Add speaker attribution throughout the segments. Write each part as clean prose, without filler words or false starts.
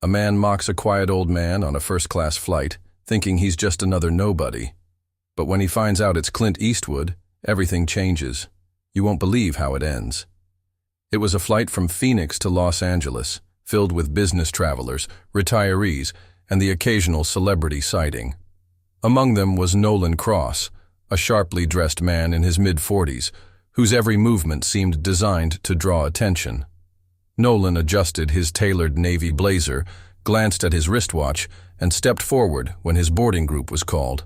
Speaker 1: A man mocks a quiet old man on a first-class flight, thinking he's just another nobody. But when he finds out it's Clint Eastwood, everything changes. You won't believe how it ends. It was a flight from Phoenix to Los Angeles, filled with business travelers, retirees, and the occasional celebrity sighting. Among them was Nolan Cross, a sharply dressed man in his mid-40s, whose every movement seemed designed to draw attention. Nolan adjusted his tailored navy blazer, glanced at his wristwatch, and stepped forward when his boarding group was called.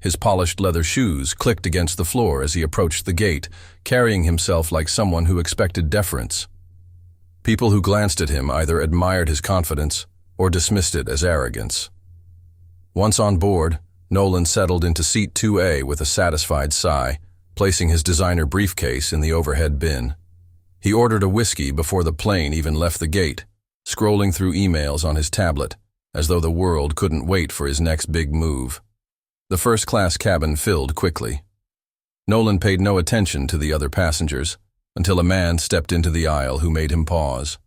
Speaker 1: His polished leather shoes clicked against the floor as he approached the gate, carrying himself like someone who expected deference. People who glanced at him either admired his confidence or dismissed it as arrogance. Once on board, Nolan settled into seat 2A with a satisfied sigh, placing his designer briefcase in the overhead bin. He ordered a whiskey before the plane even left the gate, scrolling through emails on his tablet, as though the world couldn't wait for his next big move. The first-class cabin filled quickly. Nolan paid no attention to the other passengers until a man stepped into the aisle who made him pause.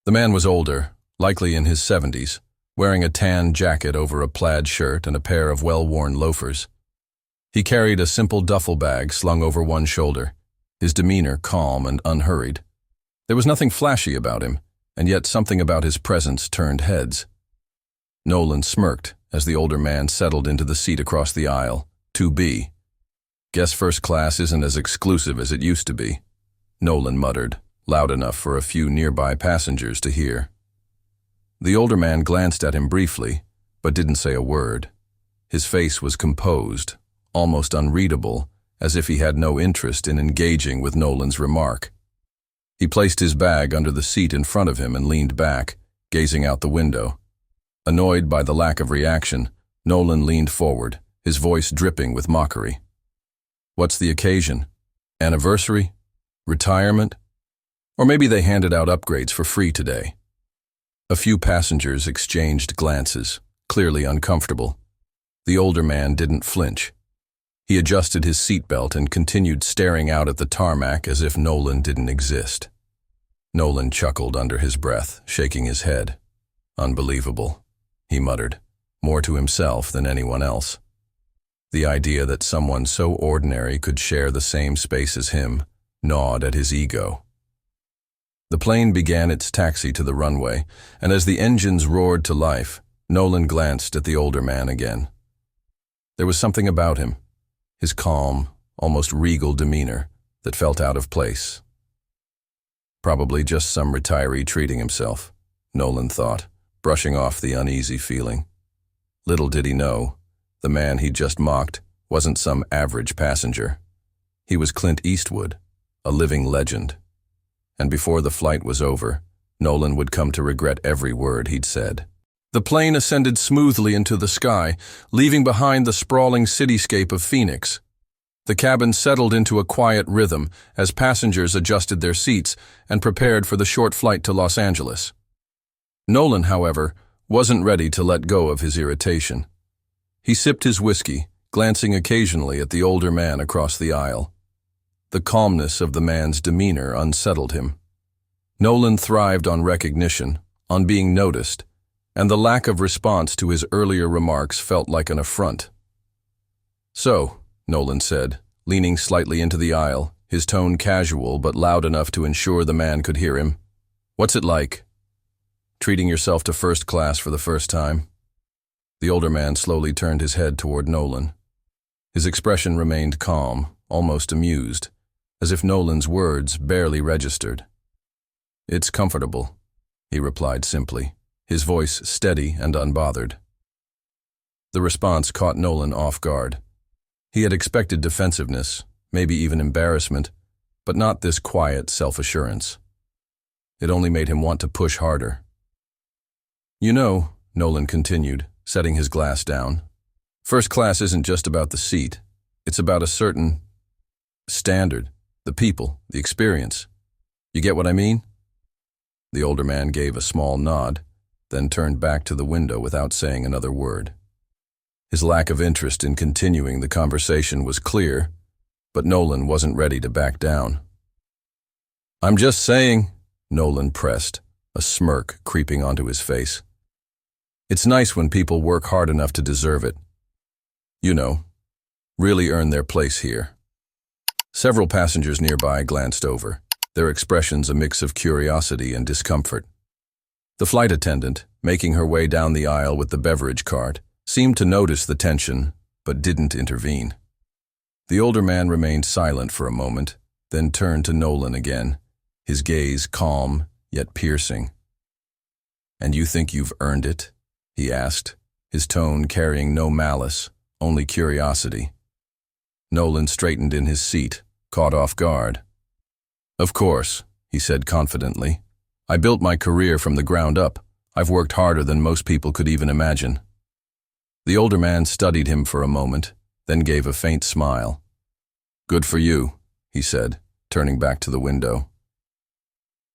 Speaker 1: The man was older, likely in his 70s, wearing a tan jacket over a plaid shirt and a pair of well-worn loafers. He carried a simple duffel bag slung over one shoulder, his demeanor calm and unhurried. There was nothing flashy about him, and yet something about his presence turned heads. Nolan smirked as the older man settled into the seat across the aisle, 2B. Guess first class isn't as exclusive as it used to be, Nolan muttered, loud enough for a few nearby passengers to hear. The older man glanced at him briefly, but didn't say a word. His face was composed, almost unreadable, as if he had no interest in engaging with Nolan's remark. He placed his bag under the seat in front of him and leaned back, gazing out the window. Annoyed by the lack of reaction, Nolan leaned forward, his voice dripping with mockery. What's the occasion? Anniversary? Retirement? Or maybe they handed out upgrades for free today. A few passengers exchanged glances, clearly uncomfortable. The older man didn't flinch. He adjusted his seatbelt and continued staring out at the tarmac as if Nolan didn't exist. Nolan chuckled under his breath, shaking his head. Unbelievable, he muttered, more to himself than anyone else. The idea that someone so ordinary could share the same space as him gnawed at his ego. The plane began its taxi to the runway, and as the engines roared to life, Nolan glanced at the older man again. There was something about him, his calm, almost regal demeanor, that felt out of place. Probably just some retiree treating himself, Nolan thought, brushing off the uneasy feeling. Little did he know, the man he'd just mocked wasn't some average passenger. He was Clint Eastwood, a living legend. And before the flight was over, Nolan would come to regret every word he'd said. The plane ascended smoothly into the sky, leaving behind the sprawling cityscape of Phoenix. The cabin settled into a quiet rhythm as passengers adjusted their seats and prepared for the short flight to Los Angeles. Nolan, however, wasn't ready to let go of his irritation. He sipped his whiskey, glancing occasionally at the older man across the aisle. The calmness of the man's demeanor unsettled him. Nolan thrived on recognition, on being noticed, and the lack of response to his earlier remarks felt like an affront. "So," Nolan said, leaning slightly into the aisle, his tone casual but loud enough to ensure the man could hear him. "What's it like? Treating yourself to first class for the first time?" The older man slowly turned his head toward Nolan. His expression remained calm, almost amused, as if Nolan's words barely registered. "It's comfortable," he replied simply, his voice steady and unbothered. The response caught Nolan off guard. He had expected defensiveness, maybe even embarrassment, but not this quiet self-assurance. It only made him want to push harder. "You know," Nolan continued, setting his glass down, "first class isn't just about the seat. It's about a certain standard, the people, the experience. You get what I mean?" The older man gave a small nod, then turned back to the window without saying another word. His lack of interest in continuing the conversation was clear, but Nolan wasn't ready to back down. "I'm just saying," Nolan pressed, a smirk creeping onto his face. It's nice when people work hard enough to deserve it. You know, really earn their place here. Several passengers nearby glanced over, their expressions a mix of curiosity and discomfort. The flight attendant, making her way down the aisle with the beverage cart, seemed to notice the tension, but didn't intervene. The older man remained silent for a moment, then turned to Nolan again, his gaze calm yet piercing. "And you think you've earned it?" he asked, his tone carrying no malice, only curiosity. Nolan straightened in his seat, caught off guard. "Of course," he said confidently. "I built my career from the ground up. I've worked harder than most people could even imagine." The older man studied him for a moment, then gave a faint smile. "Good for you," he said, turning back to the window.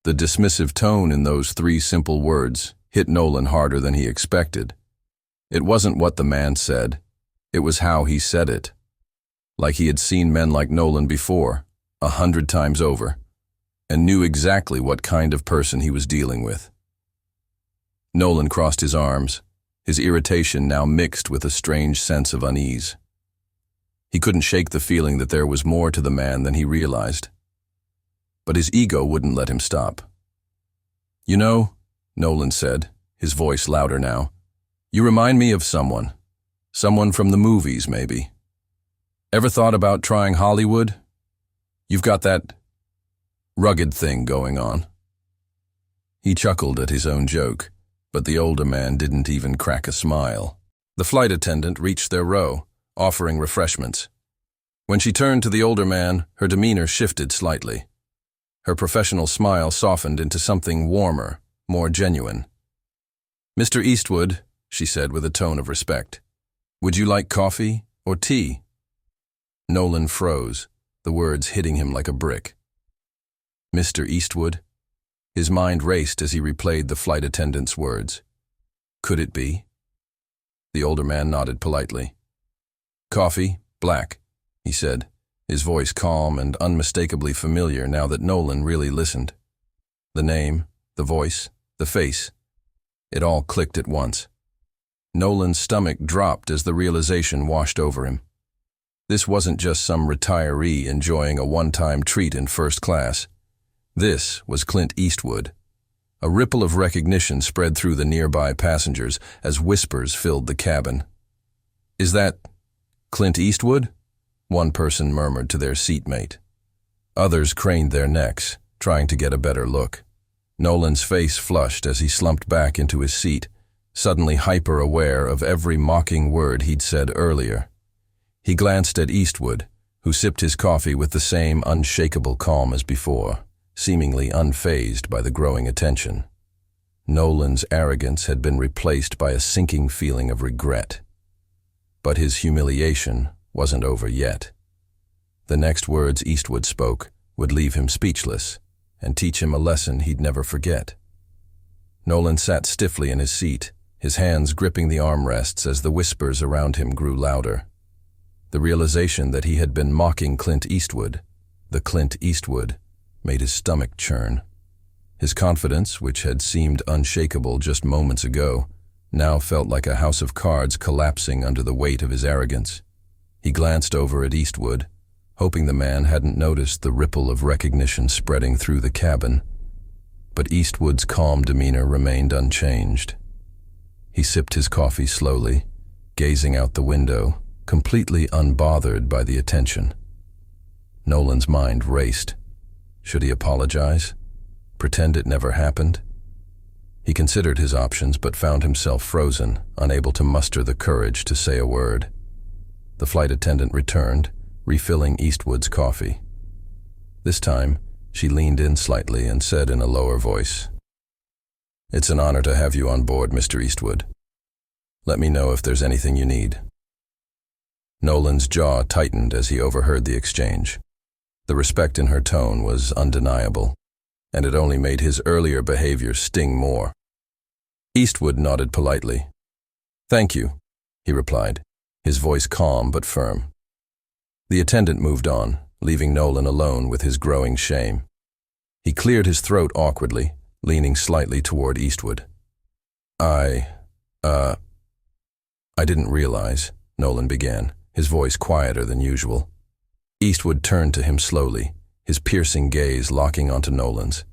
Speaker 1: The dismissive tone in those 3 simple words hit Nolan harder than he expected. It wasn't what the man said, it was how he said it. Like he had seen men like Nolan before, 100 times over, and knew exactly what kind of person he was dealing with. Nolan crossed his arms, his irritation now mixed with a strange sense of unease. He couldn't shake the feeling that there was more to the man than he realized. But his ego wouldn't let him stop. "You know," Nolan said, his voice louder now, "you remind me of someone. Someone from the movies, maybe. Ever thought about trying Hollywood? You've got that rugged thing going on." He chuckled at his own joke, but the older man didn't even crack a smile. The flight attendant reached their row, offering refreshments. When she turned to the older man, her demeanor shifted slightly. Her professional smile softened into something warmer, more genuine. "Mr. Eastwood," she said with a tone of respect, "would you like coffee or tea?" Nolan froze, the words hitting him like a brick. "Mr. Eastwood?" His mind raced as he replayed the flight attendant's words. Could it be? The older man nodded politely. "Coffee, black," he said, his voice calm and unmistakably familiar now that Nolan really listened. The name, the voice, the face, it all clicked at once. Nolan's stomach dropped as the realization washed over him. This wasn't just some retiree enjoying a one-time treat in first class. This was Clint Eastwood. A ripple of recognition spread through the nearby passengers as whispers filled the cabin. "Is that Clint Eastwood?" one person murmured to their seatmate. Others craned their necks, trying to get a better look. Nolan's face flushed as he slumped back into his seat, suddenly hyper-aware of every mocking word he'd said earlier. He glanced at Eastwood, who sipped his coffee with the same unshakable calm as before, seemingly unfazed by the growing attention. Nolan's arrogance had been replaced by a sinking feeling of regret. But his humiliation wasn't over yet. The next words Eastwood spoke would leave him speechless and teach him a lesson he'd never forget. Nolan sat stiffly in his seat, his hands gripping the armrests as the whispers around him grew louder. The realization that he had been mocking Clint Eastwood, the Clint Eastwood, made his stomach churn. His confidence, which had seemed unshakable just moments ago, now felt like a house of cards collapsing under the weight of his arrogance. He glanced over at Eastwood, hoping the man hadn't noticed the ripple of recognition spreading through the cabin. But Eastwood's calm demeanor remained unchanged. He sipped his coffee slowly, gazing out the window, completely unbothered by the attention. Nolan's mind raced. Should he apologize? Pretend it never happened? He considered his options but found himself frozen, unable to muster the courage to say a word. The flight attendant returned, refilling Eastwood's coffee. This time, she leaned in slightly and said in a lower voice, "It's an honor to have you on board, Mr. Eastwood. Let me know if there's anything you need." Nolan's jaw tightened as he overheard the exchange. The respect in her tone was undeniable, and it only made his earlier behavior sting more. Eastwood nodded politely. "Thank you," he replied, his voice calm but firm. The attendant moved on, leaving Nolan alone with his growing shame. He cleared his throat awkwardly, leaning slightly toward Eastwood. I didn't realize, Nolan began, his voice quieter than usual. Eastwood turned to him slowly, his piercing gaze locking onto Nolan's.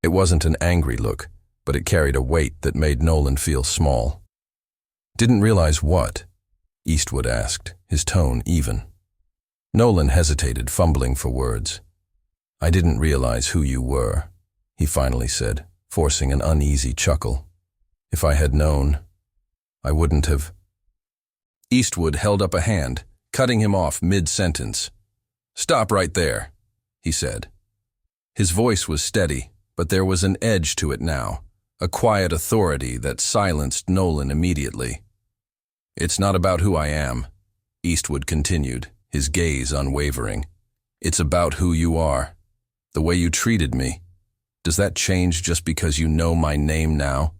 Speaker 1: It wasn't an angry look, but it carried a weight that made Nolan feel small. Didn't realize what? Eastwood asked, his tone even. Nolan hesitated, fumbling for words. I didn't realize who you were, he finally said, forcing an uneasy chuckle. If I had known, I wouldn't have. Eastwood held up a hand, cutting him off mid-sentence. Stop right there, he said. His voice was steady, but there was an edge to it now, a quiet authority that silenced Nolan immediately. It's not about who I am, Eastwood continued, his gaze unwavering. It's about who you are, the way you treated me. Does that change just because you know my name now?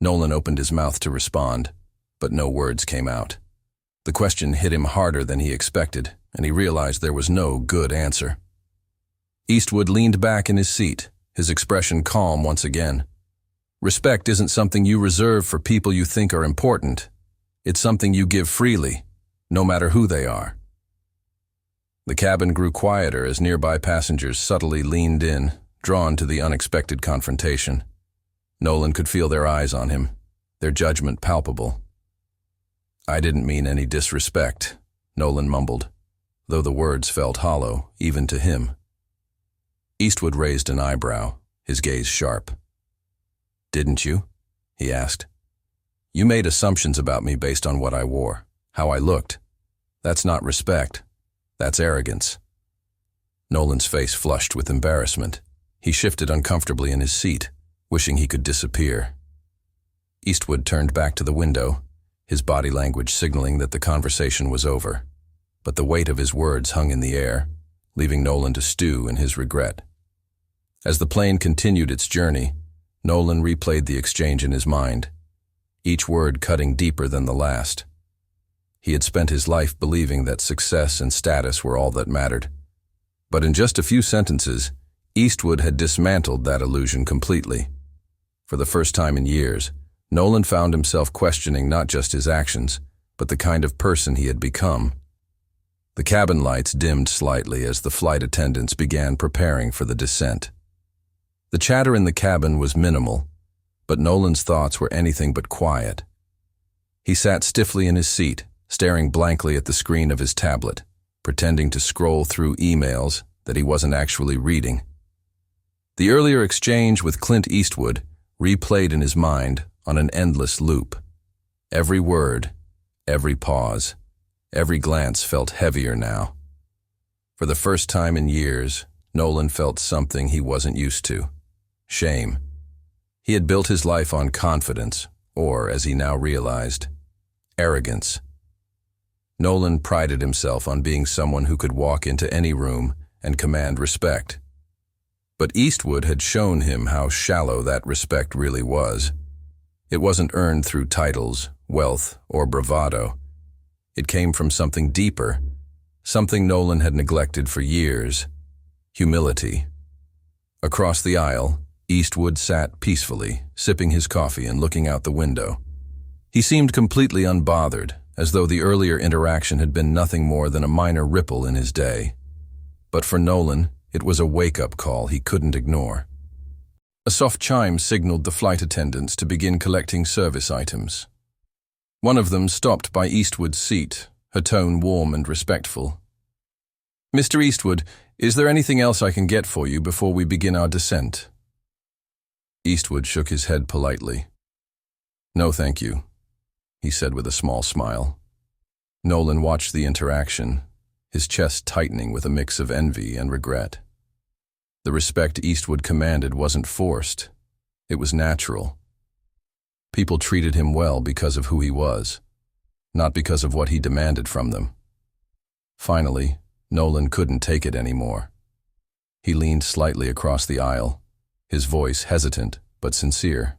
Speaker 1: Nolan opened his mouth to respond, but no words came out. The question hit him harder than he expected, and he realized there was no good answer. Eastwood leaned back in his seat, his expression calm once again. Respect isn't something you reserve for people you think are important. It's something you give freely, no matter who they are. The cabin grew quieter as nearby passengers subtly leaned in, drawn to the unexpected confrontation. Nolan could feel their eyes on him, their judgment palpable. I didn't mean any disrespect, Nolan mumbled, though the words felt hollow, even to him. Eastwood raised an eyebrow, his gaze sharp. Didn't you? He asked. You made assumptions about me based on what I wore, how I looked. That's not respect. That's arrogance. Nolan's face flushed with embarrassment. He shifted uncomfortably in his seat, wishing he could disappear. Eastwood turned back to the window, his body language signaling that the conversation was over. But the weight of his words hung in the air, leaving Nolan to stew in his regret. As the plane continued its journey, Nolan replayed the exchange in his mind, each word cutting deeper than the last. He had spent his life believing that success and status were all that mattered. But in just a few sentences, Eastwood had dismantled that illusion completely. For the first time in years, Nolan found himself questioning not just his actions, but the kind of person he had become. The cabin lights dimmed slightly as the flight attendants began preparing for the descent. The chatter in the cabin was minimal, but Nolan's thoughts were anything but quiet. He sat stiffly in his seat, staring blankly at the screen of his tablet, pretending to scroll through emails that he wasn't actually reading. The earlier exchange with Clint Eastwood replayed in his mind on an endless loop. Every word, every pause, every glance felt heavier now. For the first time in years, Nolan felt something he wasn't used to: shame. He had built his life on confidence, or, as he now realized, arrogance. Nolan prided himself on being someone who could walk into any room and command respect. But Eastwood had shown him how shallow that respect really was. It wasn't earned through titles, wealth, or bravado. It came from something deeper, something Nolan had neglected for years: humility. Across the aisle, Eastwood sat peacefully, sipping his coffee and looking out the window. He seemed completely unbothered, as though the earlier interaction had been nothing more than a minor ripple in his day. But for Nolan, it was a wake-up call he couldn't ignore. A soft chime signaled the flight attendants to begin collecting service items. One of them stopped by Eastwood's seat, her tone warm and respectful. Mr. Eastwood, is there anything else I can get for you before we begin our descent? Eastwood shook his head politely. No, thank you, he said with a small smile. Nolan watched the interaction, his chest tightening with a mix of envy and regret. The respect Eastwood commanded wasn't forced. It was natural. People treated him well because of who he was, not because of what he demanded from them. Finally, Nolan couldn't take it anymore. He leaned slightly across the aisle, his voice hesitant but sincere.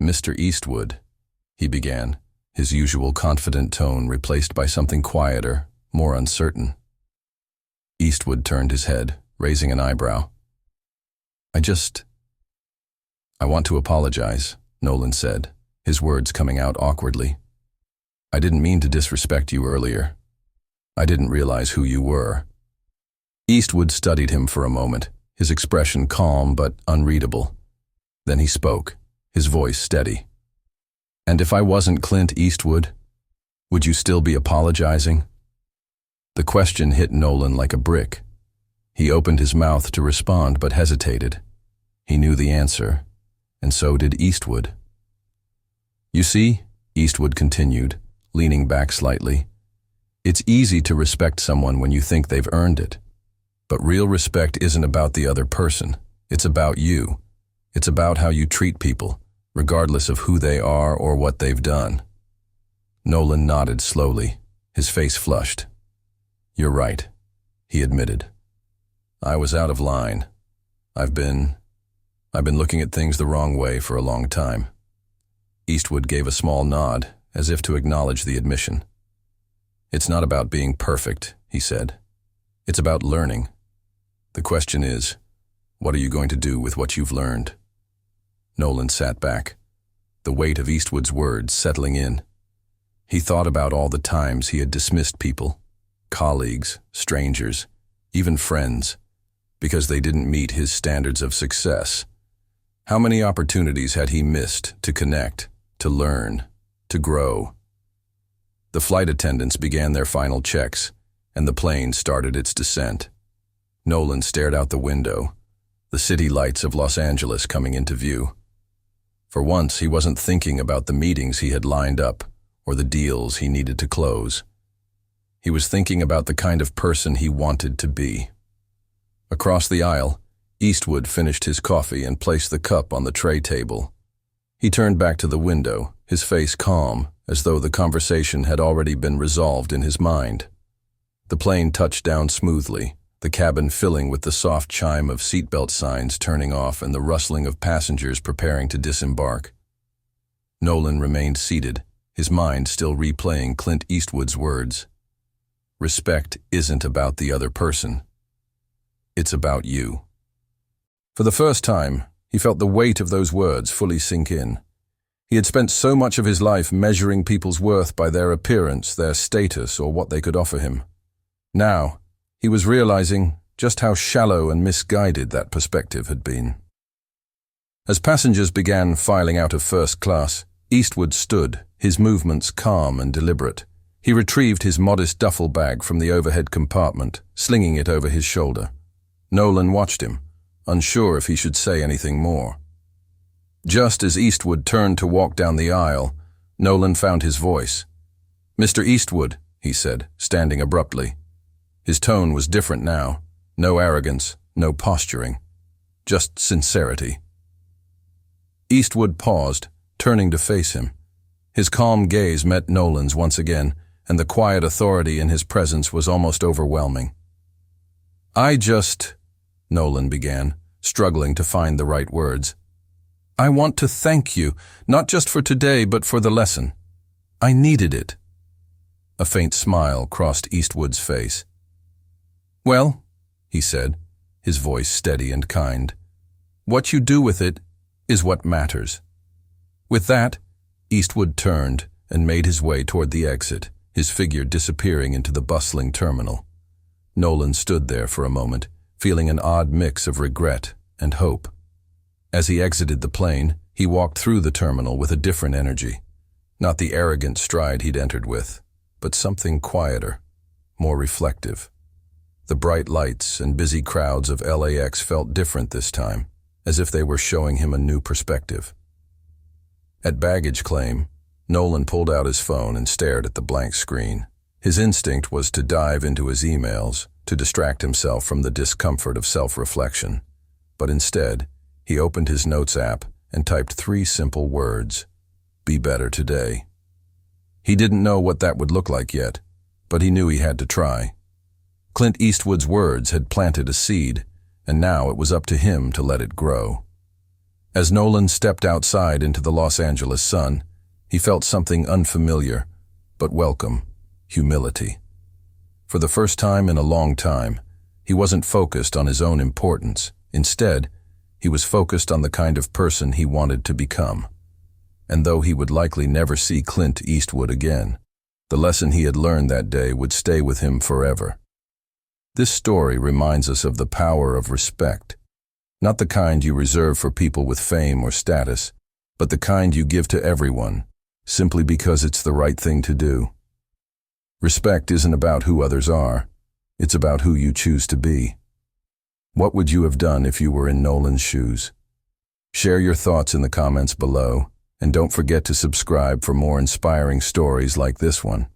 Speaker 1: Mr. Eastwood, he began, his usual confident tone replaced by something quieter, more uncertain. Eastwood turned his head, raising an eyebrow. "I want to apologize," Nolan said, his words coming out awkwardly. "I didn't mean to disrespect you earlier. I didn't realize who you were." Eastwood studied him for a moment, his expression calm but unreadable. Then he spoke, his voice steady. "And if I wasn't Clint Eastwood, would you still be apologizing?" The question hit Nolan like a brick. He opened his mouth to respond but hesitated. He knew the answer, and so did Eastwood. "You see," Eastwood continued, leaning back slightly, "it's easy to respect someone when you think they've earned it. But real respect isn't about the other person. It's about you. It's about how you treat people, regardless of who they are or what they've done." Nolan nodded slowly, his face flushed. "You're right," he admitted. "I was out of line. I've been looking at things the wrong way for a long time." Eastwood gave a small nod, as if to acknowledge the admission. "It's not about being perfect," he said. "It's about learning. The question is, what are you going to do with what you've learned?" Nolan sat back, the weight of Eastwood's words settling in. He thought about all the times he had dismissed people, colleagues, strangers, even friends, because they didn't meet his standards of success. How many opportunities had he missed to connect, to learn, to grow? The flight attendants began their final checks, and the plane started its descent. Nolan stared out the window, the city lights of Los Angeles coming into view. For once, he wasn't thinking about the meetings he had lined up or the deals he needed to close. He was thinking about the kind of person he wanted to be. Across the aisle, Eastwood finished his coffee and placed the cup on the tray table. He turned back to the window, his face calm, as though the conversation had already been resolved in his mind. The plane touched down smoothly, the cabin filling with the soft chime of seatbelt signs turning off and the rustling of passengers preparing to disembark. Nolan remained seated, his mind still replaying Clint Eastwood's words. "Respect isn't about the other person. It's about you." For the first time, he felt the weight of those words fully sink in. He had spent so much of his life measuring people's worth by their appearance, their status, or what they could offer him. Now, he was realizing just how shallow and misguided that perspective had been. As passengers began filing out of first class, Eastwood stood, his movements calm and deliberate. He retrieved his modest duffel bag from the overhead compartment, slinging it over his shoulder. Nolan watched him, unsure if he should say anything more. Just as Eastwood turned to walk down the aisle, Nolan found his voice. "Mr. Eastwood," he said, standing abruptly. His tone was different now. No arrogance, no posturing. Just sincerity. Eastwood paused, turning to face him. His calm gaze met Nolan's once again, and the quiet authority in his presence was almost overwhelming. Nolan began, struggling to find the right words. "I want to thank you, not just for today, but for the lesson. I needed it." A faint smile crossed Eastwood's face. "Well," he said, his voice steady and kind, "what you do with it is what matters." With that, Eastwood turned and made his way toward the exit, his figure disappearing into the bustling terminal. Nolan stood there for a moment, feeling an odd mix of regret and hope. As he exited the plane, he walked through the terminal with a different energy. Not the arrogant stride he'd entered with, but something quieter, more reflective. The bright lights and busy crowds of LAX felt different this time, as if they were showing him a new perspective. At baggage claim, Nolan pulled out his phone and stared at the blank screen. His instinct was to dive into his emails, to distract himself from the discomfort of self-reflection. But instead, he opened his notes app and typed 3 simple words: "Be better today." He didn't know what that would look like yet, but he knew he had to try. Clint Eastwood's words had planted a seed, and now it was up to him to let it grow. As Nolan stepped outside into the Los Angeles sun, he felt something unfamiliar, but welcome: humility. For the first time in a long time, he wasn't focused on his own importance. Instead, He was focused on the kind of person he wanted to become. And though he would likely never see Clint Eastwood again, the lesson he had learned that day would stay with him forever. This story reminds us of the power of respect, not the kind you reserve for people with fame or status, but the kind you give to everyone, simply because it's the right thing to do. Respect isn't about who others are, it's about who you choose to be. What would you have done if you were in Nolan's shoes? Share your thoughts in the comments below, and don't forget to subscribe for more inspiring stories like this one.